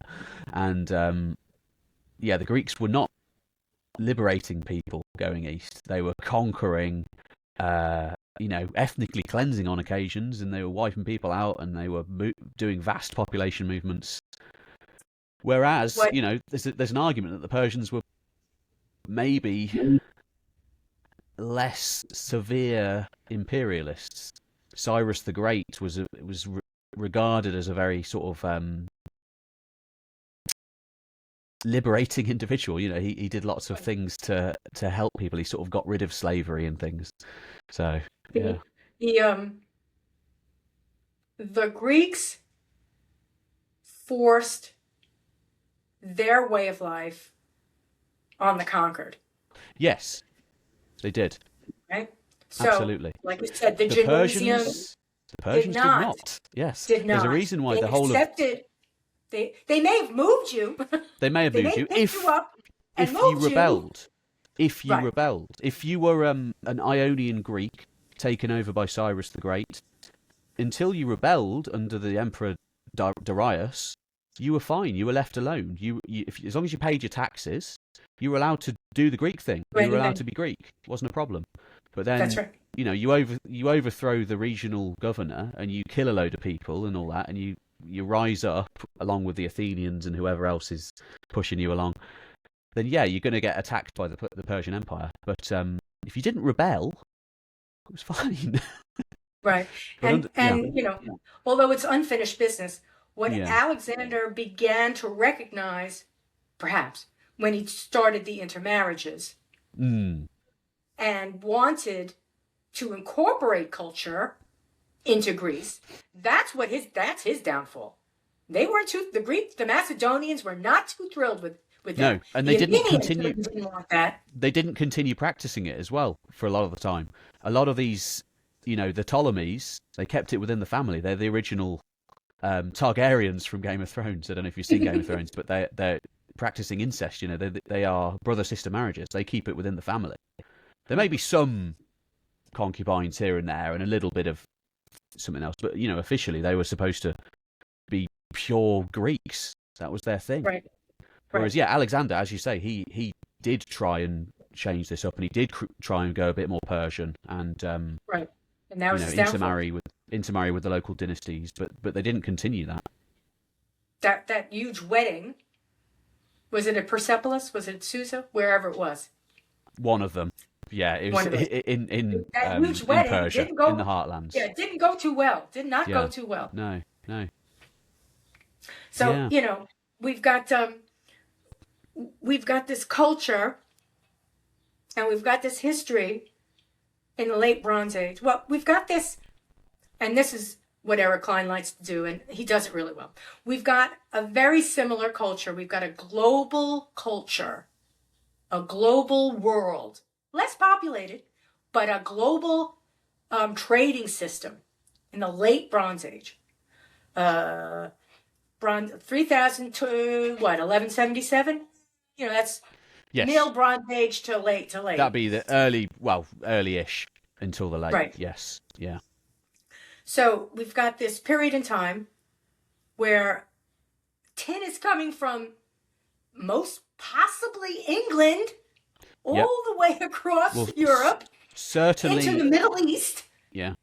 And, the Greeks were not liberating people going east. They were conquering, ethnically cleansing on occasions, and they were wiping people out, and they were doing vast population movements. Whereas, there's an argument that the Persians were maybe less severe imperialists. Cyrus the Great was regarded as a very sort of liberating individual. You know, he did lots of things to help people. He sort of got rid of slavery and things. So yeah, The the Greeks forced their way of life on the conquered, yes, they did. right? So, Absolutely. like we said, the The Genesians Persians, the did Persians did not, not. Yes, did there's a not. reason why They the whole of accepted, they may have moved you, they may have they may moved you have picked you up and if you moved you. rebelled. If you Right. rebelled, if you were an Ionian Greek taken over by Cyrus the Great, until you rebelled under the Emperor Darius, you were fine. You were left alone. As long as you paid your taxes, you were allowed to do the Greek thing. Do You were allowed anything. to be Greek. It wasn't a problem. But That's then, right. you know, you overthrow the regional governor and you kill a load of people and all that, and you rise up along with the Athenians and whoever else is pushing you along. Then yeah, you're going to get attacked by the Persian Empire. But if you didn't rebel, it was fine. Right. But And you know, although it's unfinished business, what yeah, Alexander began to recognize, perhaps, when he started the intermarriages mm, and wanted to incorporate culture into Greece, that's his downfall. They weren't too the Macedonians were not too thrilled with no, that. and The they didn't Athenians continue. didn't want that. They didn't continue practicing it as well for a lot of the time. A lot of these, you know, the Ptolemies, they kept it within the family. They're the original Targaryens from Game of Thrones. I don't know if you've seen Game of Thrones, but they're practicing incest. You know, they are brother sister marriages. They keep it within the family. There may be some concubines here and there, and a little bit of something else, but you know, officially they were supposed to be pure Greeks. That was their thing. Right. Whereas, yeah, Alexander, as you say, he did try and change this up, and he did try and go a bit more Persian, and Right. And that you was know, his downfall. intermarry with the local dynasties, but they didn't continue that. That huge wedding, was it at Persepolis? Was it at Susa? Wherever it was. One of them, yeah, it was One of them. in That huge in wedding Persia, didn't go. in the heartlands. Yeah, it didn't go too well. Did not go Yeah, too well. no, So, yeah, you know, we've got this culture and we've got this history in the late Bronze Age. Well, we've got this, and this is what Eric Klein likes to do, and he does it really well. We've got a very similar culture. We've got a global culture, a global world, less populated, but a global trading system in the late Bronze Age. Bronze 3000 to what 1177. You know, that's yes. Middle Bronze Age to late. That'd be the early-ish until the late. Right. Yes, yeah, So we've got this period in time where tin is coming from most possibly England all Yep. the way across Well, Europe certainly. into the Middle East, Yeah,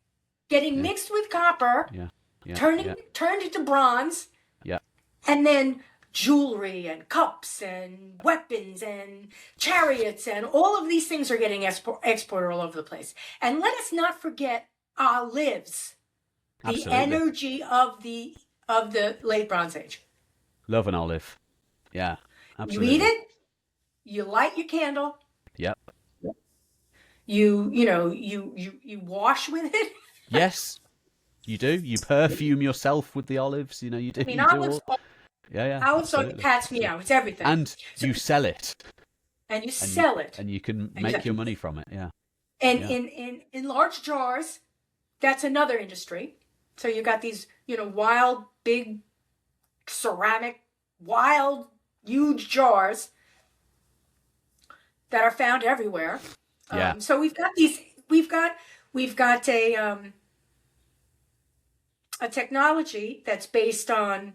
getting Yeah. mixed with copper, yeah, yeah, turned into bronze, yeah. and then jewelry and cups and weapons and chariots and all of these things are getting exported all over the place. And let us not forget olives, the Absolutely. energy of the late Bronze Age. Love an olive. Yeah, absolutely. You eat it, you light your candle, Yep. you wash with it. Yes, you do. You perfume yourself with the olives. You know, you do. I mean, you do olives, all... Yeah, olives are absolutely. cat's meow. It's everything. And you sell it, And you sell it. and you can make Exactly. your money from it. Yeah. And Yeah. in large jars, that's another industry. So you got these, wild, big, ceramic, wild, huge jars that are found everywhere. Yeah. So we've got a technology that's based on,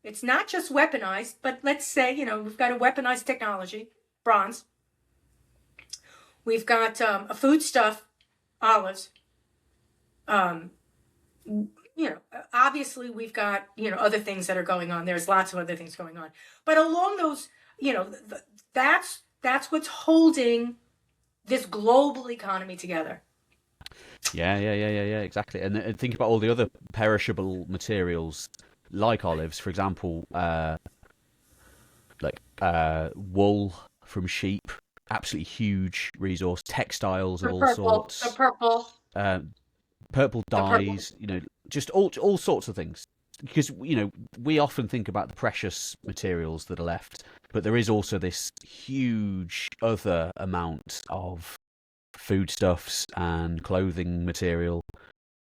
it's not just weaponized, but let's say, we've got a weaponized technology, bronze. We've got a foodstuff, olives. Obviously we've got, other things that are going on. There's lots of other things going on. But along those, that's what's holding this global economy together. Yeah, exactly. And think about all the other perishable materials like olives, for example, like wool from sheep, absolutely huge resource. Textiles of The all purple, the sorts, purple, uh, purple the purple. dyes. Just all sorts of things. Because we often think about the precious materials that are left, but there is also this huge other amount of foodstuffs and clothing material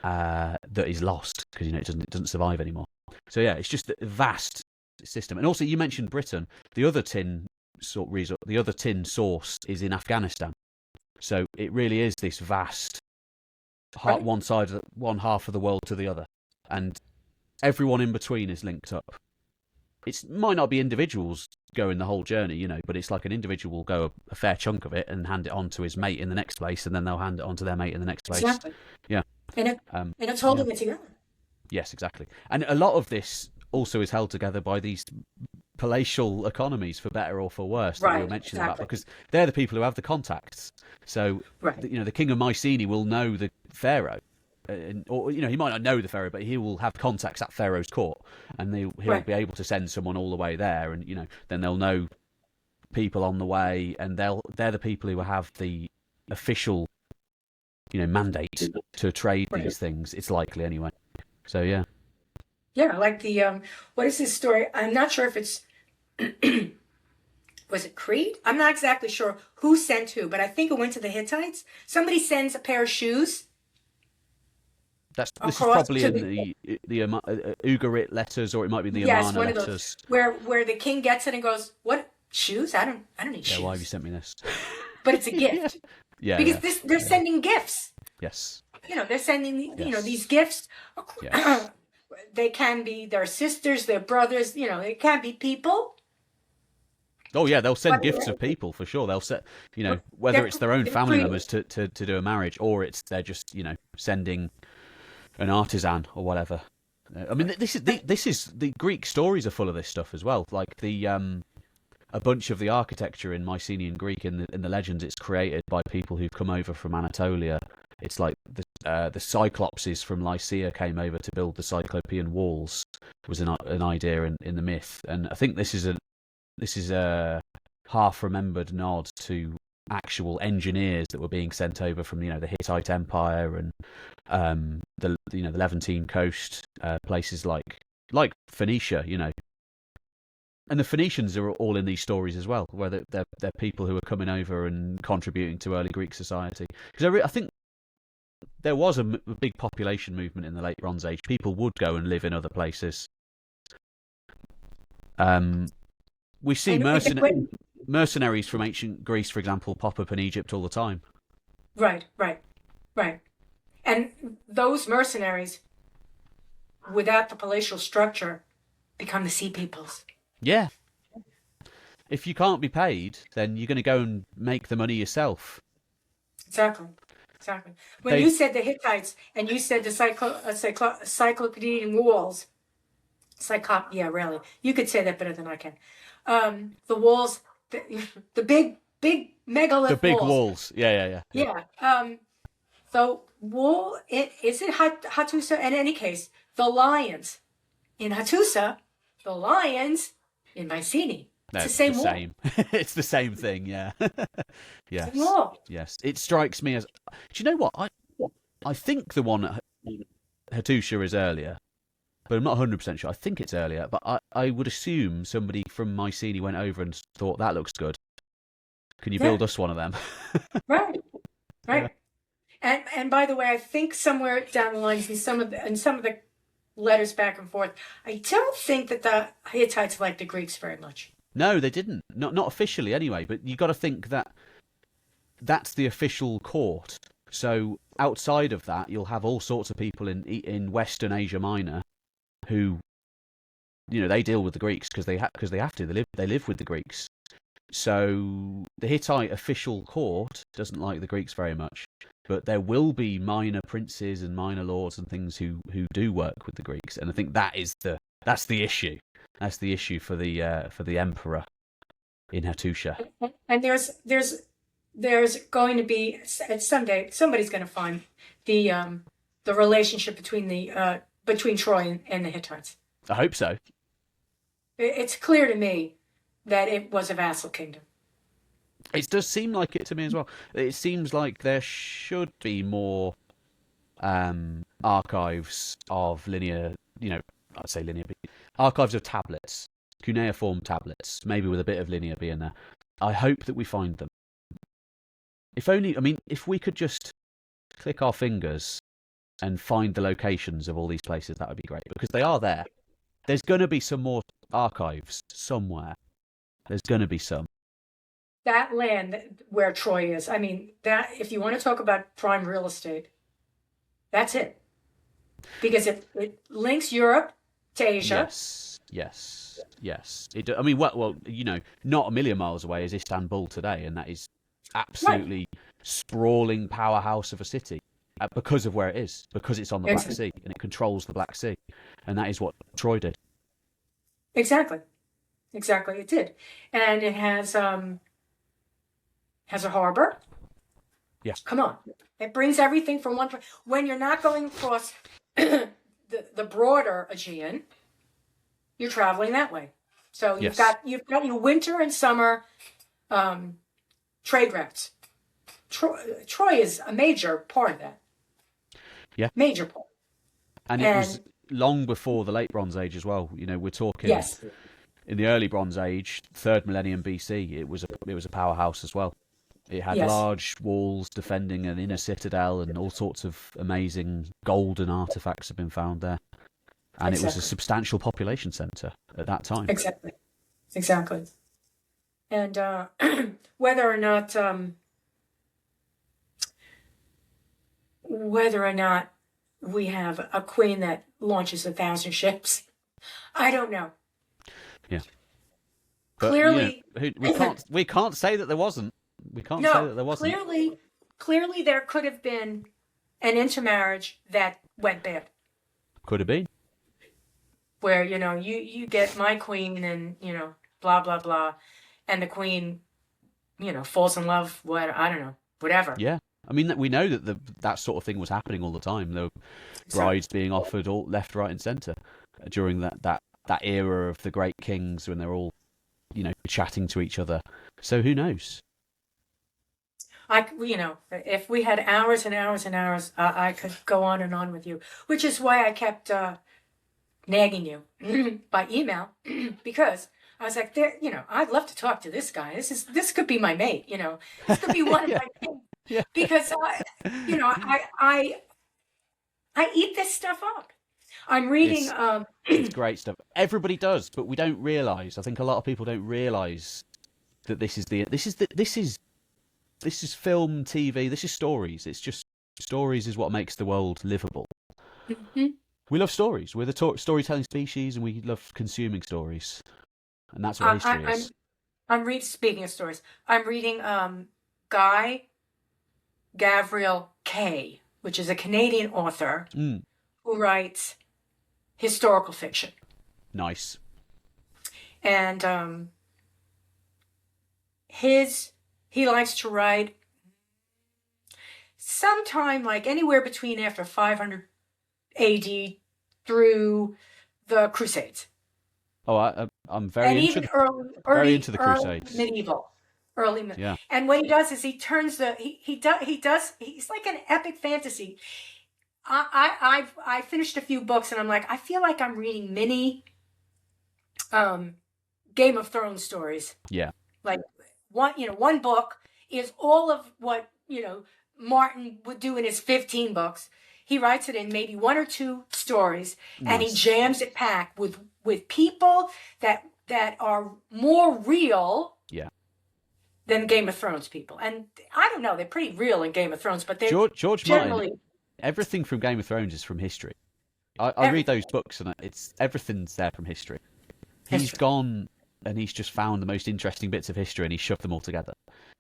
that is lost because it doesn't survive anymore. So yeah, it's just a vast system. And also, you mentioned Britain. The other the other tin source is in Afghanistan. So it really is this vast Right? one half of the world to the other, and everyone in between is linked up. It might not be individuals going the whole journey, but it's like an individual will go a fair chunk of it and hand it on to his mate in the next place, and then they'll hand it on to their mate in the next place. Exactly. Yeah. And it's holding it together. Yes, exactly. And a lot of this also is held together by these palatial economies, for better or for worse, that we were mentioning about, because they're the people who have the contacts. So, the king of Mycenae will know the pharaoh. Or he might not know the pharaoh, but he will have contacts at pharaoh's court, and he'll be able to send someone all the way there, and then they'll know people on the way, and they're the people who have the official mandate to trade these things. It's likely anyway. So yeah, like the what is this story? I'm not sure if it's was it Crete? I'm not exactly sure who sent who, but I think it went to the Hittites. Somebody sends a pair of shoes. This is probably in the Ugarit letters, or it might be the Amarna one of letters, those, where the king gets it and goes, "What shoes? I don't need shoes." Why have you sent me this? But it's a gift. Because they're sending gifts. Yes. They're sending these gifts. Yes. They can be their sisters, their brothers. It can be people. Oh yeah, they'll send gifts of people for sure. They'll set, whether it's their own family members to do a marriage, or they're just sending an artisan or whatever. I mean, this is the Greek stories are full of this stuff as well. Like a bunch of the architecture in Mycenaean Greek in the legends, it's created by people who've come over from Anatolia. It's like the Cyclopses from Lycia came over to build the Cyclopean walls. Was an idea in the myth, and I think this is a half remembered nod to actual engineers that were being sent over from the Hittite Empire and the Levantine coast, places like Phoenicia, and the Phoenicians are all in these stories as well, where they're people who are coming over and contributing to early Greek society. Because I think there was a big population movement in the late Bronze Age. People would go and live in other places. We see mercenaries from ancient Greece, for example, pop up in Egypt all the time. Right. And those mercenaries, without the palatial structure, become the sea peoples. Yeah. If you can't be paid, then you're going to go and make the money yourself. Exactly. When you said the Hittites and you said the Cyclopedian walls, really, you could say that better than I can. The walls, the big megalith. The big walls. Yeah. The wall. Is it Hattusa? In any case, the lions in Hattusa, the lions in Mycenae. It's the same wall. It's the same thing. Yeah. Yes. Same wall. Yes. It strikes me as. Do you know what? I think the one at Hattusa is earlier, but I'm not 100% sure. I think it's earlier, but I would assume somebody from Mycenae went over and thought, that looks good. Can you build us one of them? Right. Yeah. And by the way, I think somewhere down the lines in some of the letters back and forth, I don't think that the Hittites liked the Greeks very much. No, they didn't. Not officially anyway, but you got to think that that's the official court. So outside of that, you'll have all sorts of people in Western Asia Minor who, they deal with the Greeks because they have to. They live with the Greeks. So the Hittite official court doesn't like the Greeks very much, but there will be minor princes and minor lords and things who do work with the Greeks, and I think that's the issue. That's the issue for the emperor in Hattusa. And there's going to be someday somebody's going to find the relationship between Troy and the Hittites. I hope so. It's clear to me that it was a vassal kingdom. It does seem like it to me as well. It seems like there should be more archives of linear, I'd say linear, archives of tablets, cuneiform tablets, maybe with a bit of linear B in there. I hope that we find them. If only, I mean, if we could just click our fingers and find the locations of all these places, that would be great, because they are there. There's going to be some more archives somewhere. There's going to be some. That land where Troy is, I mean, that if you want to talk about prime real estate, that's it. Because it links Europe to Asia. Yes. I mean, well, not a million miles away is Istanbul today, and that is absolutely sprawling powerhouse of a city because of where it is, because it's on the Black Sea and it controls the Black Sea, and that is what Troy did. Exactly, it did, and it has a harbor. Yeah, come on, it brings everything from one place. When you're not going across the broader Aegean, you're traveling that way. So you've got your winter and summer trade routes. Troy is a major part of that. Yeah. Major part. And it was long before the late Bronze Age as well. We're talking in the early Bronze Age, 3rd millennium BC, it was a powerhouse as well. It had large walls defending an inner citadel, and all sorts of amazing golden artifacts have been found there. And it was a substantial population centre at that time. Exactly. And whether or not we have a queen that launches 1,000 ships, I don't know. Yeah. But, clearly, we can't say that there wasn't. We can't say that there wasn't. Clearly, there could have been an intermarriage that went bad. Could have been. Where you get my queen and blah blah blah, and the queen falls in love. I don't know, whatever. Yeah. I mean, we know that that sort of thing was happening all the time. There were brides being offered all left, right, and centre during that era of the great kings, when they're all, chatting to each other. So who knows? If we had hours and hours and hours, I could go on and on with you. Which is why I kept nagging you by email, because I was like, I'd love to talk to this guy. This could be my mate. This could be one of my mates. Yeah. Because I eat this stuff up. I'm reading. It's great stuff. Everybody does, but we don't realise. I think a lot of people don't realise that this is film, TV. This is stories. It's just stories is what makes the world livable. Mm-hmm. We love stories. We're the storytelling species, and we love consuming stories, and that's what history is. Speaking of stories, I'm reading Guy Gavriel Kay, which is a Canadian author who writes historical fiction. Nice. And he likes to write sometime like anywhere between after 500 AD through the Crusades. Oh, I'm very into the Crusades. Early medieval. Yeah. And what he does is he turns he's like an epic fantasy. I finished a few books and I'm like, I feel like I'm reading mini Game of Thrones stories. Yeah. Like one book is all of what, Martin would do in his 15 books. He writes it in maybe 1 or 2 stories. Nice. And he jams it packed with people that are more real than Game of Thrones people. And I don't know, they're pretty real in Game of Thrones, but they're George generally... Martin, everything from Game of Thrones is from history. I read those books and everything's there from history. He's gone and he's just found the most interesting bits of history and he's shoved them all together.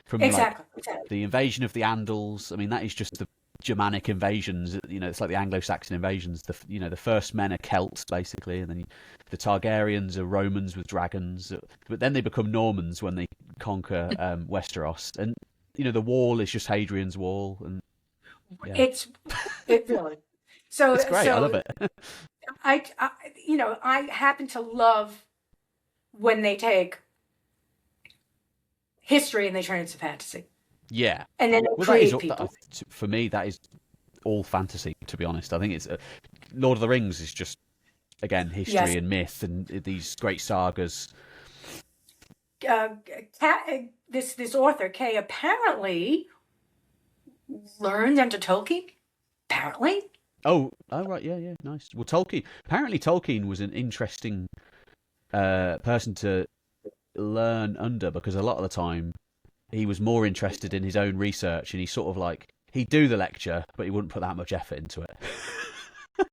From exactly. The invasion of the Andals, I mean, that is just the Germanic invasions, it's like the Anglo-Saxon invasions. The first men are Celts, basically, and then the Targaryens are Romans with dragons. But then they become Normans when they conquer Westeros. And, the wall is just Hadrian's Wall. And it really... So it's great. I love it. I happen to love when they take history and they turn it into fantasy. Yeah. And then Well, create people. for me, that is all fantasy, to be honest. I think it's Lord of the Rings is just, again, history Yes. and myth and these great sagas. This author, Kay, apparently learned under Tolkien. Apparently. Oh, right, yeah, nice. Well, Tolkien was an interesting person to learn under, because a lot of the time he was more interested in his own research, and he sort of like, he'd do the lecture, but he wouldn't put that much effort into it.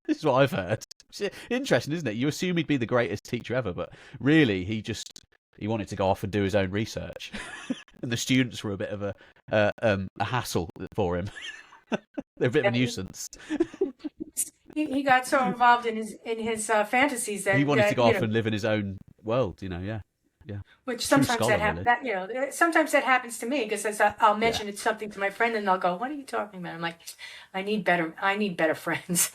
This is what I've heard. It's interesting, isn't it? You assume he'd be the greatest teacher ever, but really he wanted to go off and do his own research, and the students were a bit of a hassle for him. They're a bit of a nuisance. He got so involved in his fantasies that he wanted to go off and live in his own world. Yeah. Which True sometimes scholar, sometimes that happens to me, because I'll mention it's something to my friend and they'll go, "What are you talking about?" I'm like, I need better friends.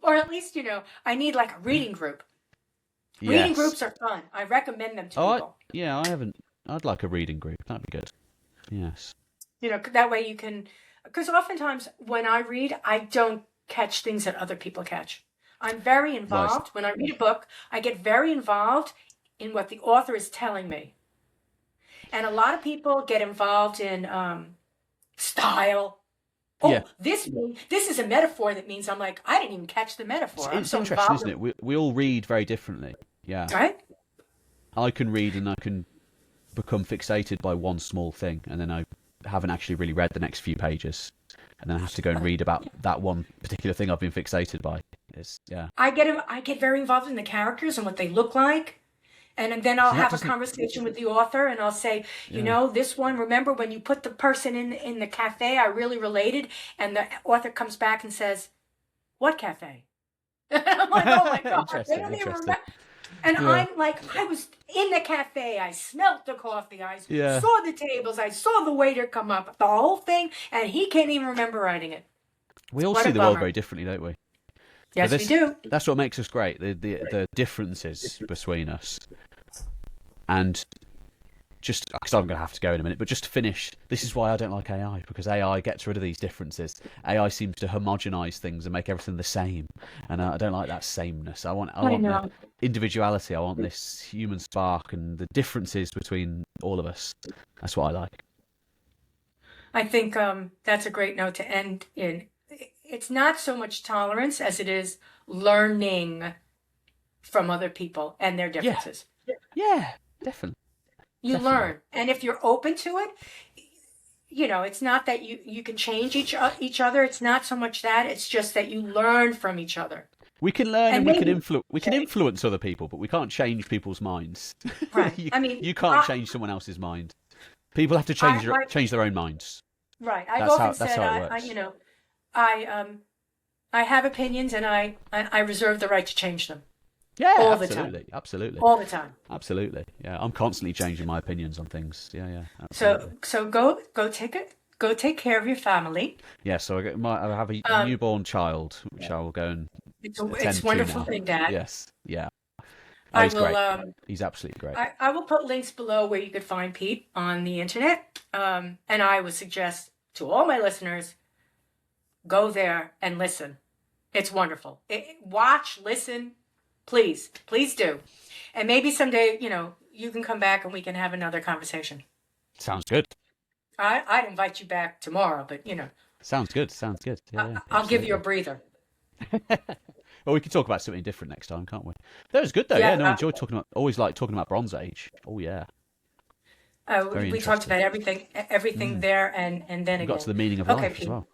Or at least, I need like a reading group. Reading groups are fun. I recommend them to people. I haven't. I'd like a reading group. That'd be good. Yes. That way you can, because oftentimes when I read, I don't catch things that other people catch. I'm very involved. When I read a book, I get very involved in what the author is telling me. And a lot of people get involved in style. Oh, this is a metaphor that means, I'm like, I didn't even catch the metaphor. It's interesting, isn't it? We all read very differently. Yeah. Right? I can read and I can become fixated by one small thing, and then I haven't actually really read the next few pages, and then I have to go and read about that one particular thing I've been fixated by. I get very involved in the characters and what they look like. And then I'll have a conversation with the author, and I'll say, this one, remember when you put the person in the cafe, I really related. And the author comes back and says, "What cafe?" I'm like, oh my God. They don't even remember. And I'm like, I was in the cafe. I smelt the coffee. I saw the tables. I saw the waiter come up, the whole thing. And he can't even remember writing it. We all see the world very differently, don't we? Yes, we do. That's what makes us great, the differences between us. And just, because I'm going to have to go in a minute, but just to finish, this is why I don't like AI, because AI gets rid of these differences. AI seems to homogenize things and make everything the same. And I don't like that sameness. I want the individuality. I want this human spark and the differences between all of us. That's what I like. I think that's a great note to end in. It's not so much tolerance as it is learning from other people and their differences. Yeah, definitely. You learn. And if you're open to it, it's not that you can change each other. It's not so much that. It's just that you learn from each other. We can learn and we can influence other people, but we can't change people's minds. Right. you can't change someone else's mind. People have to change their own minds. Right. I've often said, how it works. I have opinions, and I reserve the right to change them. Yeah, all absolutely, the time. Absolutely. All the time. Absolutely. Yeah, I'm constantly changing my opinions on things. Yeah, absolutely. So go take care of your family. Yeah, so I have a newborn child, which I will go and it's wonderful thing, Dad. Yes, yeah. He's great. He's absolutely great. I will put links below where you could find Pete on the internet. And I would suggest to all my listeners, go there and listen. It's wonderful. Watch, listen. Please do. And maybe someday, you can come back and we can have another conversation. Sounds good. I'd invite you back tomorrow, but Sounds good. Yeah, I'll give you a breather. Well, we can talk about something different next time, can't we? That was good though. Yeah, I enjoyed always like talking about Bronze Age. Oh yeah. We talked about everything there, and then we got to the meaning of life as well.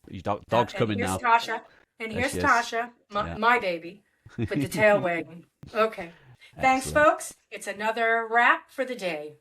Your dog's coming now. Tasha. And here's Tasha, my baby, with the tail wagging. Okay. Thanks, folks. It's another wrap for the day.